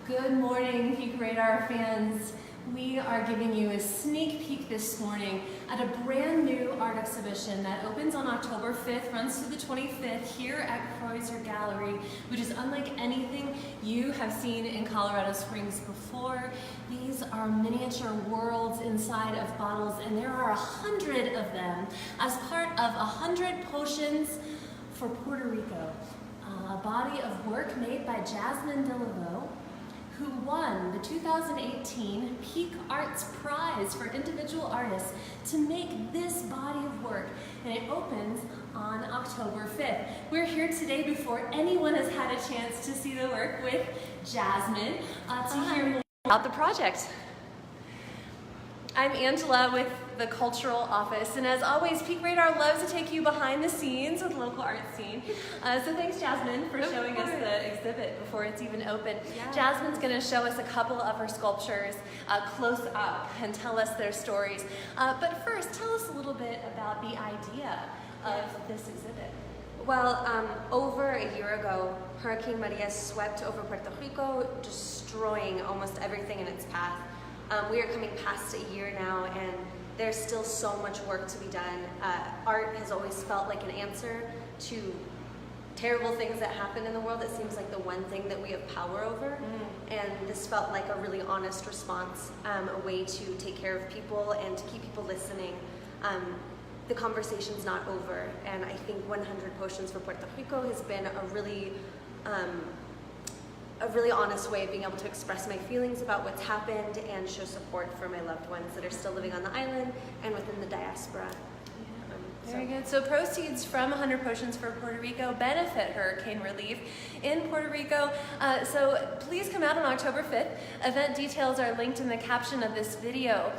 Good morning, Peak Radar fans. We are giving you a sneak peek this morning at a brand new art exhibition that opens on October 5th, runs through the 25th here at Kreuser Gallery, which is unlike anything you have seen in Colorado Springs before. These are miniature worlds inside of bottles, and there are 100 of them as part of 100 Potions for Puerto Rico, a body of work made by Jasmine Dillavou, who won the 2018 Peak Arts Prize for individual artists to make this body of work, and it opens on October 5th. We're here today before anyone has had a chance to see the work with Jasmine to hear more about the project. I'm Angela with the Cultural Office, and as always, Peak Radar loves to take you behind the scenes with the local art scene. So thanks, Jasmine, for showing us the exhibit before it's even open. Yeah. Jasmine's going to show us a couple of her sculptures close up and tell us their stories. But first, tell us a little bit about the idea of this exhibit. Well, over a year ago, Hurricane Maria swept over Puerto Rico, destroying almost everything in its path. We are coming past a year now, and there's still so much work to be done. Art has always felt like an answer to terrible things that happen in the world. It seems like the one thing that we have power over, and this felt like a really honest response, a way to take care of people and to keep people listening. The conversation's not over, and I think 100 Potions for Puerto Rico has been a really honest way of being able to express my feelings about what's happened and show support for my loved ones that are still living on the island and within the diaspora. Very good. So proceeds from 100 Potions for Puerto Rico benefit hurricane relief in Puerto Rico. So please come out on October 5th. Event details are linked in the caption of this video.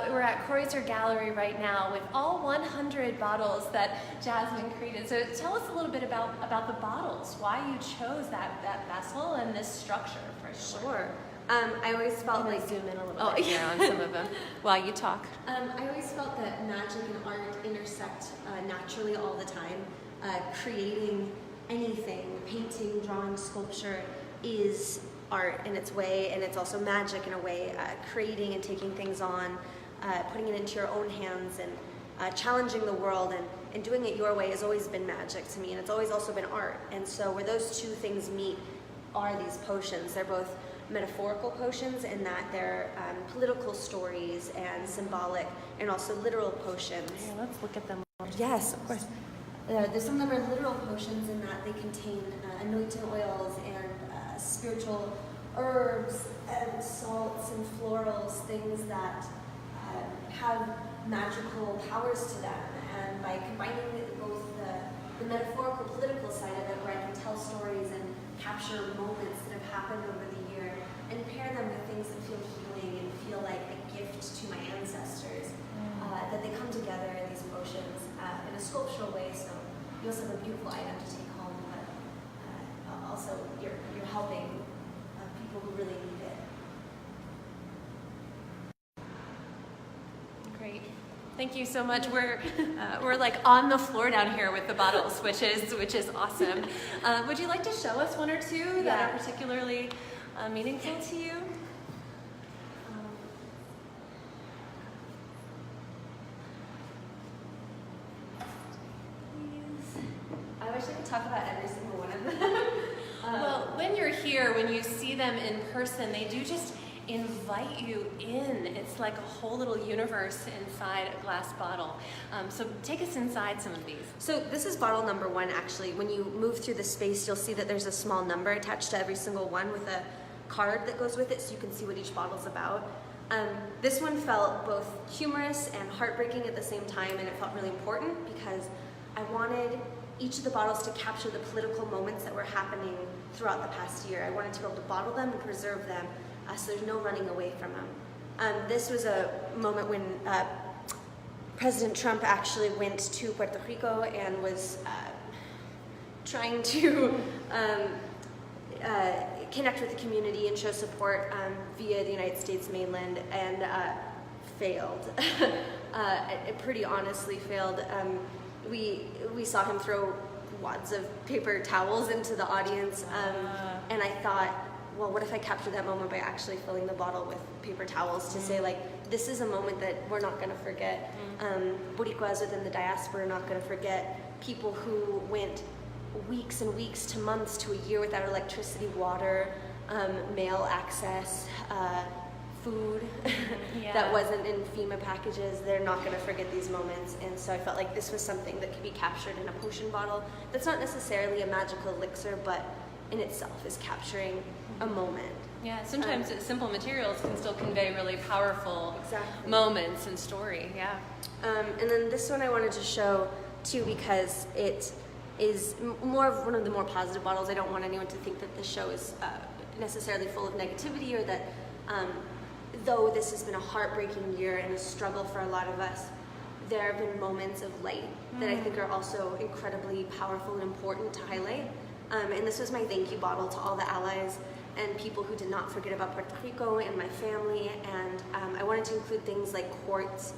We're at Kreuser Gallery right now with all 100 bottles that Jasmine created. So tell us a little bit about the bottles, why you chose that vessel and this structure for your work. Sure. I always felt like zoom in a little bit here on some of them while you talk. I always felt that magic and art intersect naturally all the time. Creating anything, painting, drawing, sculpture is art in its way, and it's also magic in a way. Creating and taking things on, putting it into your own hands, and challenging the world and doing it your way has always been magic to me, and it's always also been art. And so where those two things meet are these potions. They're both metaphorical potions in that they're political stories and symbolic, and also literal potions. Yeah, let's look at them. Yes, of course. There's some that are literal potions in that they contain anointing oils and spiritual herbs and salts and florals, things that have magical powers to them. And by combining both the metaphorical political side of it, where I can tell stories and capture moments that have happened over the year, and pair them with things that feel healing and feel like a gift to my ancestors, that they come together in these potions in a sculptural way. So you also have a beautiful item to take home, but also you're helping people who really need it. Great. Thank you so much. We're like on the floor down here with the bottles, which is awesome. Would you like to show us one or two that are particularly meaningful to you? I wish I could talk about every single one of them. Well, when you're here, when you see them in person, they do just invite you in. It's like a whole little universe inside a glass bottle. So take us inside some of these. So this is bottle number 1, actually. When you move through the space, you'll see that there's a small number attached to every single one with a card that goes with it, so you can see what each bottle's about. This one felt both humorous and heartbreaking at the same time, and it felt really important because I wanted each of the bottles to capture the political moments that were happening throughout the past year. I wanted to be able to bottle them and preserve them, so there's no running away from them. This was a moment when President Trump actually went to Puerto Rico and was trying to connect with the community and show support via the United States mainland, and failed. It pretty honestly failed. We saw him throw wads of paper towels into the audience, and I thought, well, what if I capture that moment by actually filling the bottle with paper towels to say, like, this is a moment that we're not going to forget. Boricuas within the diaspora are not going to forget. People who went weeks and weeks to months to a year without electricity, water, mail access, food that wasn't in FEMA packages, they're not going to forget these moments. And so I felt like this was something that could be captured in a potion bottle that's not necessarily a magical elixir, but in itself is capturing a moment. Yeah, sometimes simple materials can still convey really powerful moments and story. Yeah. And then this one I wanted to show too, because it is more of one of the more positive bottles. I don't want anyone to think that this show is necessarily full of negativity, or that though this has been a heartbreaking year and a struggle for a lot of us, there have been moments of light that I think are also incredibly powerful and important to highlight. And this was my thank you bottle to all the allies and people who did not forget about Puerto Rico and my family. And I wanted to include things like quartz,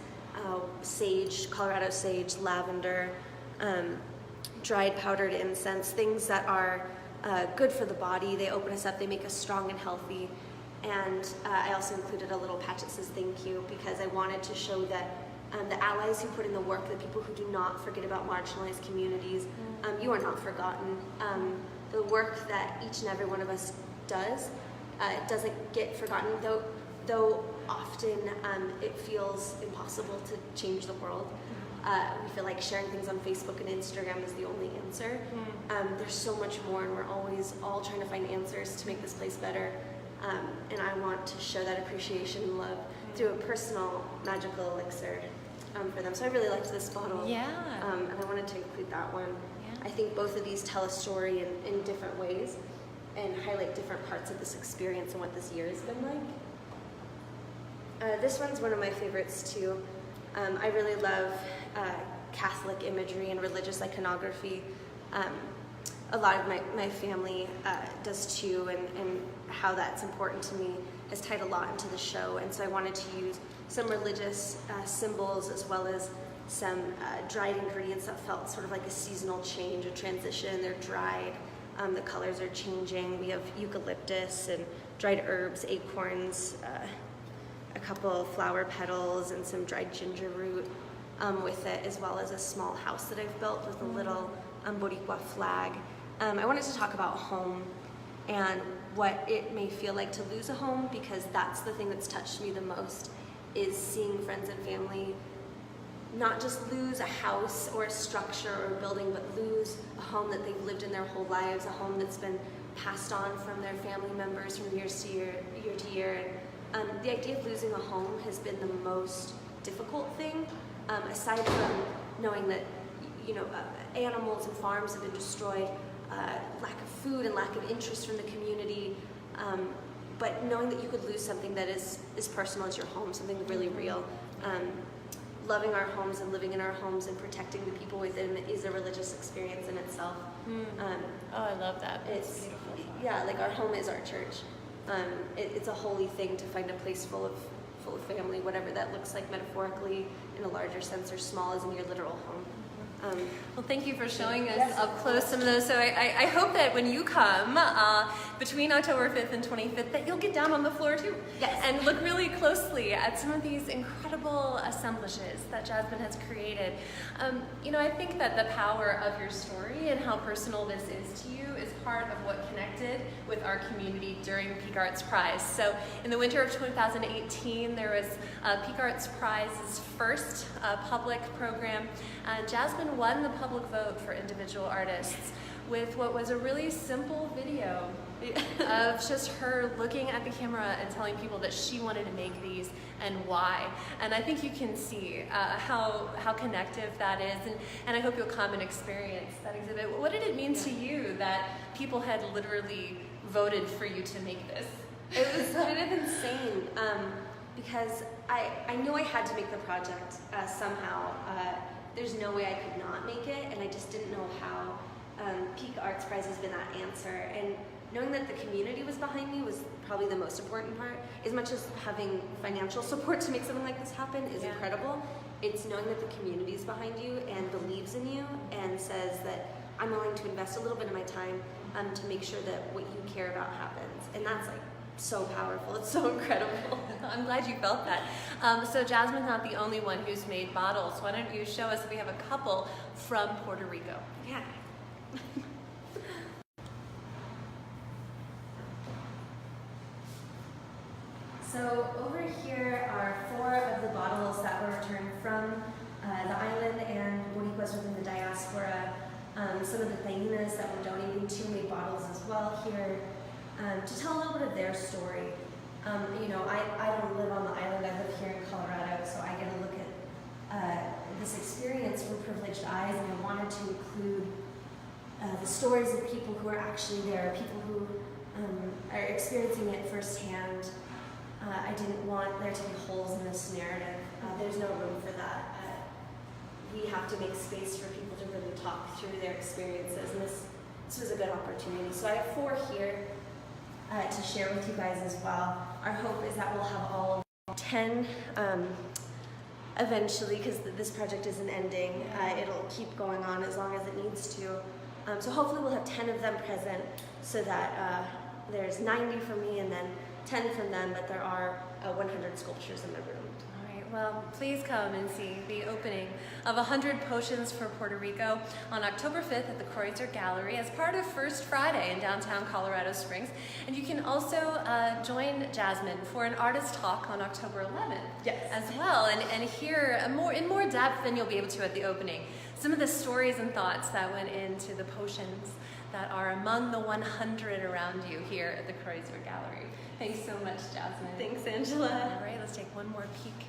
sage, Colorado sage, lavender, dried powdered incense, things that are good for the body. They open us up, they make us strong and healthy. And I also included a little patch that says thank you, because I wanted to show that the allies who put in the work, the people who do not forget about marginalized communities, you are not forgotten. The work that each and every one of us does, it doesn't get forgotten, though often it feels impossible to change the world. We feel like sharing things on Facebook and Instagram is the only answer. There's so much more, and we're always all trying to find answers to make this place better. And I want to show that appreciation and love through a personal magical elixir for them. So I really liked this bottle. Yeah. And I wanted to include that one. I think both of these tell a story in different ways and highlight different parts of this experience and what this year has been like. This one's one of my favorites too. I really love Catholic imagery and religious iconography. A lot of my family does too, and how that's important to me has tied a lot into the show. And so I wanted to use some religious symbols as well as some dried ingredients that felt sort of like a seasonal change, a transition. They're dried, the colors are changing. We have eucalyptus and dried herbs, acorns, a couple of flower petals, and some dried ginger root with it, as well as a small house that I've built with a little Boricua flag. I wanted to talk about home and what it may feel like to lose a home, because that's the thing that's touched me the most, is seeing friends and family not just lose a house or a structure or a building, but lose a home that they've lived in their whole lives, a home that's been passed on from their family members from year to year. And the idea of losing a home has been the most difficult thing, aside from knowing that animals and farms have been destroyed, lack of food and lack of interest from the community, but knowing that you could lose something that is personal as your home, something really real. Loving our homes and living in our homes and protecting the people within is a religious experience in itself. I love that. It's beautiful. Yeah, like our home is our church. It's a holy thing to find a place full of family, whatever that looks like metaphorically in a larger sense, or small as in your literal home. Well, thank you for showing us up close some of those. So I hope that when you come between October 5th and 25th, that you'll get down on the floor too. Yes. And look really closely at some of these incredible assemblages that Jasmine has created. I think that the power of your story and how personal this is to you is part of what connected with our community during Peak Arts Prize. So in the winter of 2018, there was Peak Arts Prize's first public program. Jasmine won the public vote for individual artists with what was a really simple video of just her looking at the camera and telling people that she wanted to make these and why. And I think you can see how connective that is, and I hope you'll come and experience that exhibit. What did it mean to you that people had literally voted for you to make this? It was kind of insane, because I knew I had to make the project somehow. There's no way I could not make it, and I just didn't know how. Peak Arts Prize has been that answer, and knowing that the community was behind me was probably the most important part. As much as having financial support to make something like this happen is incredible, it's knowing that the community is behind you and believes in you and says that I'm willing to invest a little bit of my time to make sure that what you care about happens. And that's like so powerful. It's so incredible. I'm glad you felt that. So Jasmine's not the only one who's made bottles. Why don't you show us? We have a couple from Puerto Rico. Yeah. So over here are 4 of the bottles that were returned from the island and Boricuas within the diaspora. Some of the tainas that we're donating to made bottles as well here to tell a little bit of their story. You know, I don't live on the island, I live here in Colorado, so I get a look at this experience from privileged eyes, and I wanted to include the stories of people who are actually there, people who are experiencing it firsthand. I didn't want there to be holes in this narrative. There's no room for that. We have to make space for people to really talk through their experiences, and this was a good opportunity. So I have 4 here to share with you guys as well. Our hope is that we'll have all 10 eventually, because this project isn't ending. It'll keep going on as long as it needs to. So hopefully we'll have 10 of them present, so that there's 90 for me and then 10 from them, but there are 100 sculptures in the room. All right, well, please come and see the opening of 100 Potions for Puerto Rico on October 5th at the Kreuser Gallery as part of First Friday in downtown Colorado Springs. And you can also join Jasmine for an artist talk on October 11th as well, and hear in more depth than you'll be able to at the opening some of the stories and thoughts that went into the potions that are among the 100 around you here at the Kreuser Gallery. Thanks so much, Jasmine. Thanks, Angela. All right, let's take one more peek